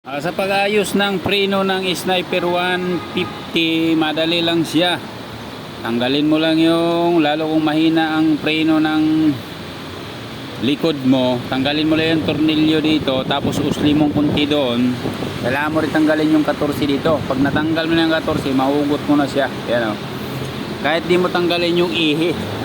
Sa pag-ayos ng preno ng Sniper 150, madali lang siya. Tanggalin mo lang yung, lalo kung mahina ang preno ng likod mo, tanggalin mo lang yung tornilyo dito, tapos usli mong kunti doon. Kailangan mo rin tanggalin yung 14 dito. Pag natanggal mo na yung 14, mahugot mo na siya. Yan o. Kahit di mo tanggalin yung ihi.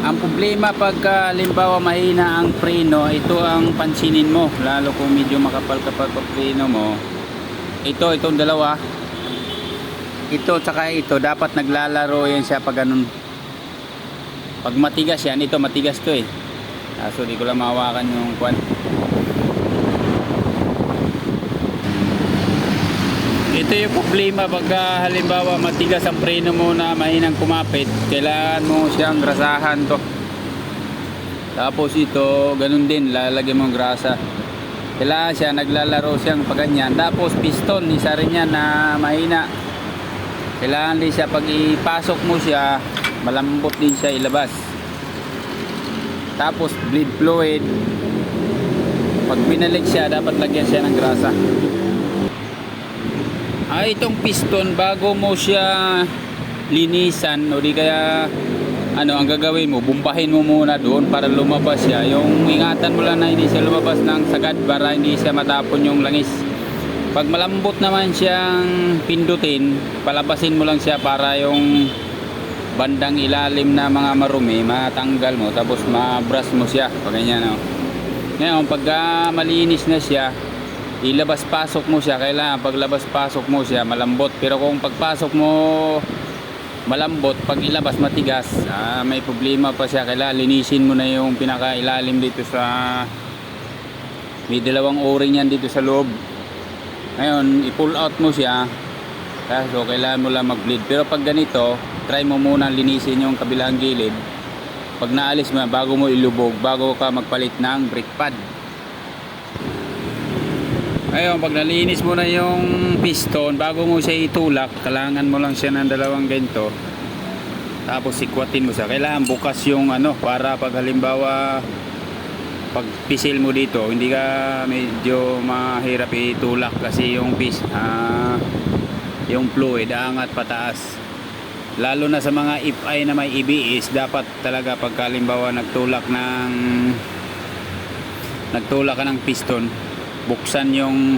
Ang problema pagka halimbawa mahina ang preno, ito ang pansinin mo, lalo kung medyo makapal-kapal pa preno mo. Itong dalawa, ito tsaka ito, dapat naglalaro yan siya pag ganun. Pag matigas yan, ito matigas to eh. So di ko lang mahawakan yung kwan. Ito yung problema pagka halimbawa matigas ang preno mo na mahinang kumapit, kailangan mo siyang grasahan to. Tapos ito, ganun din, lalagyan mo ng grasa. Kailangan siya, naglalaro siyang paganyan. Tapos piston, isa rin yan na mahina. Kailangan din siya, pag ipasok mo siya, malambot din siya ilabas. Tapos bleed fluid, pag binalik siya, dapat lagyan siya ng grasa. Itong piston, bago mo siya linisan o di kaya ang gagawin mo, bumpahin mo muna doon para lumabas siya. Yung ingatan mo lang na hindi siya lumabas ng sagad para hindi siya matapon yung langis. Pag malambot naman siyang pindutin, palabasin mo lang siya para yung bandang ilalim na mga marumi matanggal mo, tapos ma-brush mo siya pag ganyan. Ngayon pagka malinis na siya, ilabas-pasok mo siya. Kailangan paglabas-pasok mo siya malambot, pero kung pagpasok mo malambot, pag ilabas matigas, may problema pa siya. Kailangan linisin mo na yung pinakailalim dito sa, may dalawang o-ring yan dito sa loob. Ngayon i-pull out mo siya, so kailangan mo lang mag-bleed. Pero pag ganito, try mo muna linisin yung kabilang gilid. Pag naalis mo bago mo ilubog, bago ka magpalit ng brake pad. Ayun, pag nalinis mo na yung piston, bago mo siya itulak, kailangan mo lang siya ng dalawang ganito. Tapos sikwatin mo siya. Kailangan bukas yung para pag halimbawa pag pisil mo dito, hindi ka medyo mahirap itulak kasi yung yung fluid angat pataas. Lalo na sa mga FI na may EBS, dapat talaga pag halimbawa nagtulak ka ng piston, buksan yung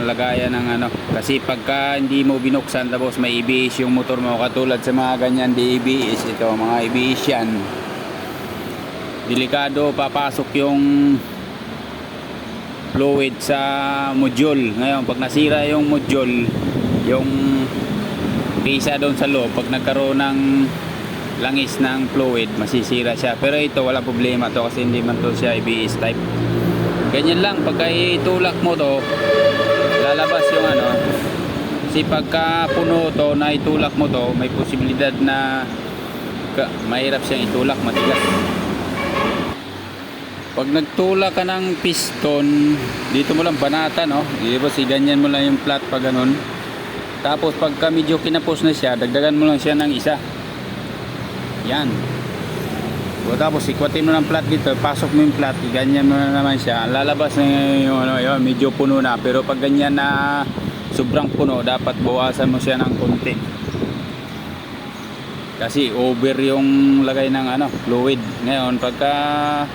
lagayan ng kasi pagka hindi mo binuksan tapos may EBS yung motor mo, katulad sa mga ganyan di EBS, ito mga EBS yan, delikado, papasok yung fluid sa module. Ngayon pag nasira yung module, yung pisa doon sa loob, pag nagkaroon ng langis ng fluid, masisira siya. Pero ito wala problema to kasi hindi man to siya EBS type. Ganyan lang, pagka itulak mo to, lalabas yung kasi pagka puno to na itulak mo to, may posibilidad na mahirap siyang itulak, matigas. Pag nagtulak ka ng piston, dito mo lang banatan, diba, ganyan mo lang yung flat pag ganun. Tapos pagka medyo kinapos na siya, dagdagan mo lang siya ng isa. Yan. Tapos ikwatin mo ng flat dito, pasok mo yung flat, ganyan mo na naman siya, lalabas na yung medyo puno na. Pero pag ganyan na sobrang puno, dapat bawasan mo siya ng konti kasi over yung lagay ng fluid. Ngayon pagka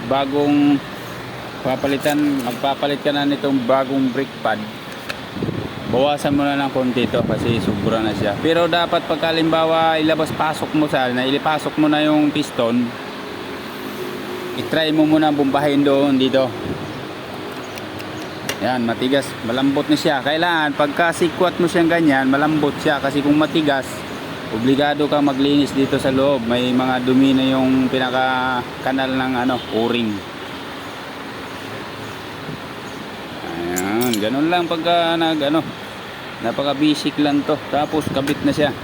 bagong magpapalit ka na nitong bagong brake pad, bawasan mo na ng konti to kasi sobra na siya. Pero dapat pagka halimbawa ilabas-pasok mo ilipasok mo na yung piston, i-try mo muna bombahin doon dito. Yan, matigas, malambot na siya. Kailangan pagka sikwat mo siyang ganyan, malambot siya, kasi kung matigas, obligado ka maglinis dito sa loob. May mga dumi na yung pinaka kanal ng o-ring. Ayan, ganun lang pagka napaka basic lang to. Tapos kabit na siya.